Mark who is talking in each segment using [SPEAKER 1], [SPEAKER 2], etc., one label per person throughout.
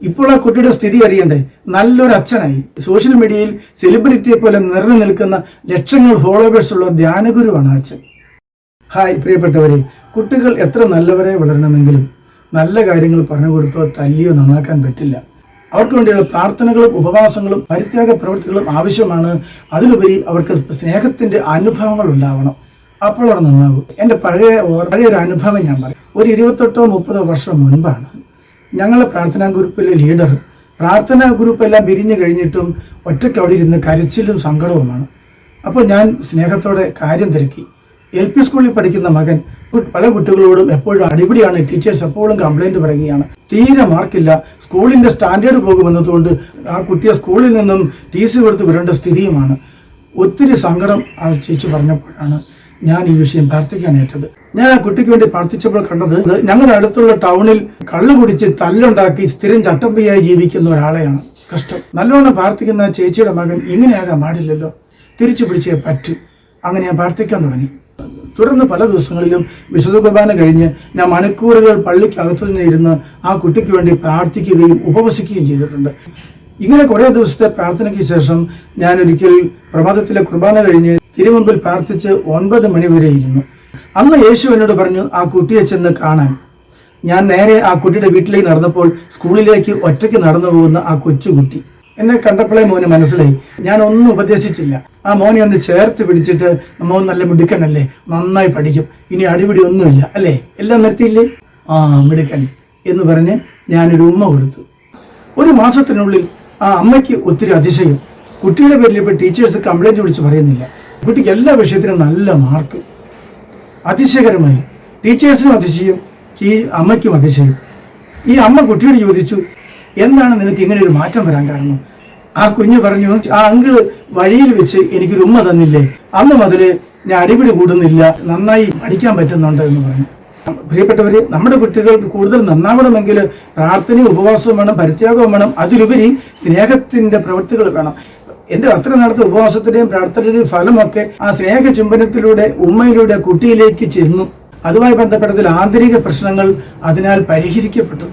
[SPEAKER 1] ഇപ്പോൾ ആ കുട്ടിയുടെ സ്ഥിതി അറിയണ്ടേ? നല്ലൊരു അച്ഛനായി, സോഷ്യൽ മീഡിയയിൽ സെലിബ്രിറ്റിയെ പോലെ നിറഞ്ഞു നിൽക്കുന്ന ലക്ഷങ്ങൾ ഫോളോവേഴ്സ് ഉള്ള ധ്യാനഗുരുവാണ് അച്ഛൻ. ഹായ് പ്രിയപ്പെട്ടവരെ, കുട്ടികൾ എത്ര നല്ലവരെ വളരണമെങ്കിലും നല്ല കാര്യങ്ങൾ പറഞ്ഞു കൊടുത്തോ തല്ലിയോ നന്നാക്കാൻ പറ്റില്ല. അവർക്ക് വേണ്ടിയുള്ള പ്രാർത്ഥനകളും ഉപവാസങ്ങളും പരിത്യാഗ പ്രവൃത്തികളും ആവശ്യമാണ്. അതിലുപരി അവർക്ക് സ്നേഹത്തിന്റെ അനുഭവങ്ങൾ ഉണ്ടാവണം. അപ്പോൾ അവർ നന്നാകും. എൻ്റെ പഴയൊരു അനുഭവം ഞാൻ പറയും. ഒരു 28-30 വർഷം മുൻപാണ് ഞങ്ങളുടെ പ്രാർത്ഥനാ ഗ്രൂപ്പിലെ ലീഡർ. പ്രാർത്ഥനാ ഗ്രൂപ്പ് എല്ലാം പിരിഞ്ഞു കഴിഞ്ഞിട്ടും ഒറ്റയ്ക്ക് അവിടെ ഇരുന്ന് കരച്ചിലും സങ്കടവുമാണ്. അപ്പോൾ ഞാൻ സ്നേഹത്തോടെ കാര്യം തിരക്കി. LP സ്കൂളിൽ പഠിക്കുന്ന മകൻ പല കുട്ടികളോടും എപ്പോഴും അടിപിടിയാണ്. ടീച്ചേഴ്സ് എപ്പോഴും കംപ്ലൈന്റ് പറയുകയാണ്. തീരെ മാർക്കില്ല, സ്കൂളിന്റെ സ്റ്റാൻഡേർഡ് പോകുമെന്നതുകൊണ്ട് ആ കുട്ടിയെ സ്കൂളിൽ നിന്നും TC കൊടുത്ത് വിടേണ്ട സ്ഥിതിയുമാണ്. ഒത്തിരി സങ്കടം ആ ചേച്ചി പറഞ്ഞപ്പോഴാണ് ഞാൻ ഈ വിഷയം പ്രാർത്ഥിക്കാനേറ്റത്. ഞാൻ ആ കുട്ടിക്ക് വേണ്ടി പ്രാർത്ഥിച്ചപ്പോൾ കണ്ടത് ഞങ്ങളുടെ അടുത്തുള്ള ടൗണിൽ കള്ളു കുടിച്ച് തല്ലുണ്ടാക്കി സ്ഥിരം ചട്ടമ്പിയായി ജീവിക്കുന്ന ഒരാളെയാണ്. കഷ്ടം. നല്ലോണം പ്രാർത്ഥിക്കുന്ന ചേച്ചിയുടെ മകൻ ഇങ്ങനെയാകാൻ പാടില്ലല്ലോ, തിരിച്ചു പിടിച്ചേ പറ്റൂ. അങ്ങനെ ഞാൻ പ്രാർത്ഥിക്കാൻ തുടങ്ങി. തുടർന്ന് പല ദിവസങ്ങളിലും വിശുദ്ധ കുർബാന കഴിഞ്ഞ് ഞാൻ മണിക്കൂറുകൾ പള്ളിക്കകത്തു നിന്നിരുന്ന് ആ കുട്ടിക്ക് വേണ്ടി പ്രാർത്ഥിക്കുകയും ഉപവസിക്കുകയും ചെയ്തിട്ടുണ്ട്. ഇങ്ങനെ കുറേ ദിവസത്തെ പ്രാർത്ഥനയ്ക്ക് ശേഷം ഞാൻ ഒരിക്കൽ പ്രഭാതത്തിലെ കുർബാന കഴിഞ്ഞ് തിരുമുമ്പിൽ പ്രാർത്ഥിച്ച് 9 മണി വരെ ഇരുന്നു. അന്ന് യേശു എന്നോട് പറഞ്ഞു ആ കുട്ടിയെ ചെന്ന് കാണാൻ. ഞാൻ നേരെ ആ കുട്ടിയുടെ വീട്ടിലേക്ക് നടന്നപ്പോൾ സ്കൂളിലേക്ക് ഒറ്റയ്ക്ക് നടന്നു പോകുന്ന ആ കൊച്ചുകുട്ടി എന്നെ കണ്ടപ്പോഴേ മോന് മനസ്സിലായി. ഞാൻ ഒന്നും ഉപദേശിച്ചില്ല. ആ മോനെ ഒന്ന് ചേർത്ത് പിടിച്ചിട്ട് മോൻ നല്ല മിടുക്കനല്ലേ, നന്നായി പഠിക്കും, ഇനി അടിപിടി ഒന്നുമില്ല അല്ലേ, എല്ലാം നിർത്തിയില്ലേ, ആ മിടുക്കൻ എന്ന് പറഞ്ഞ് ഞാനൊരു ഉമ്മ കൊടുത്തു. ഒരു മാസത്തിനുള്ളിൽ ആ അമ്മയ്ക്ക് ഒത്തിരി അതിശയം. കുട്ടിയുടെ പേരിൽ ഇപ്പോൾ ടീച്ചേഴ്സ് കംപ്ലൈന്റ് വിളിച്ച് പറയുന്നില്ല. കുട്ടിക്ക് എല്ലാ വിഷയത്തിനും നല്ല മാർക്ക്. അതിശയകരമായി ടീച്ചേഴ്സിനും അതിശയം, ഈ അമ്മയ്ക്കും അതിശയം. ഈ അമ്മ കുട്ടിയോട് ചോദിച്ചു, എന്താണ് നിനക്ക് ഇങ്ങനെ ഒരു മാറ്റം വരാൻ കാരണം? ആ കുഞ്ഞ് പറഞ്ഞു, ആ അങ്കിള് വഴിയിൽ വെച്ച് എനിക്കൊരു ഉമ്മ തന്നില്ലേ, അന്ന് മുതല് ഞാൻ അടിപിടി കൂടുന്നില്ല, നന്നായി പഠിക്കാൻ പറ്റുന്നുണ്ട് എന്ന് പറഞ്ഞു. പ്രിയപ്പെട്ടവര്, നമ്മുടെ കുട്ടികൾക്ക് കൂടുതൽ നന്നാവണമെങ്കിൽ പ്രാർത്ഥനയും ഉപവാസവും വേണം, പരിത്യാഗവും വേണം. അതിലുപരി സ്നേഹത്തിന്റെ പ്രവൃത്തികൾ വേണം. എന്റെ അത്ര നടത്തിയ ഉപവാസത്തിന്റെയും പ്രാർത്ഥനയുടെയും ഫലമൊക്കെ ആ സ്നേഹ ചുംബനത്തിലൂടെ ഉമ്മയിലൂടെ കുട്ടിയിലേക്ക് ചെന്നു. അതുമായി ബന്ധപ്പെട്ട ചില ആന്തരിക പ്രശ്നങ്ങൾ അതിനാൽ പരിഹരിക്കപ്പെട്ടു.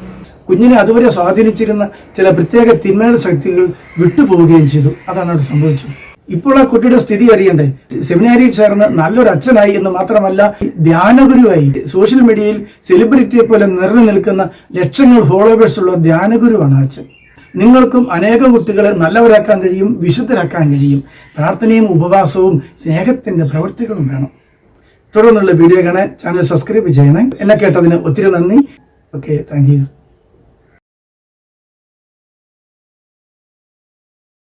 [SPEAKER 1] കുഞ്ഞിനെ അതുവരെ സ്വാധീനിച്ചിരുന്ന ചില പ്രത്യേക തിന്മയുടെ ശക്തികൾ വിട്ടുപോവുകയും ചെയ്തു. അതാണ് അവിടെ സംഭവിച്ചത്. ഇപ്പോൾ ആ കുട്ടിയുടെ സ്ഥിതി അറിയണ്ടേ? സെമിനാരിയിൽ ചേർന്ന് നല്ലൊരു അച്ഛനായി എന്ന് മാത്രമല്ല ധ്യാനഗുരുവായി, സോഷ്യൽ മീഡിയയിൽ സെലിബ്രിറ്റിയെ പോലെ നിറഞ്ഞു നിൽക്കുന്ന ലക്ഷങ്ങൾ ഫോളോവേഴ്സ് ഉള്ള ധ്യാനഗുരുവാണ് അച്ഛൻ. നിങ്ങൾക്കും അനേകം കുട്ടികളെ നല്ലവരാക്കാൻ കഴിയും, വിശുദ്ധരാക്കാൻ കഴിയും. പ്രാർത്ഥനയും ഉപവാസവും സ്നേഹത്തിന്റെ പ്രവൃത്തികളും വേണം. തുടർന്നുള്ള വീഡിയോ കാണാൻ ചാനൽ സബ്സ്ക്രൈബ് ചെയ്യണേ. എന്നെ കേട്ടതിന് ഒത്തിരി നന്ദി. Okay, thank you.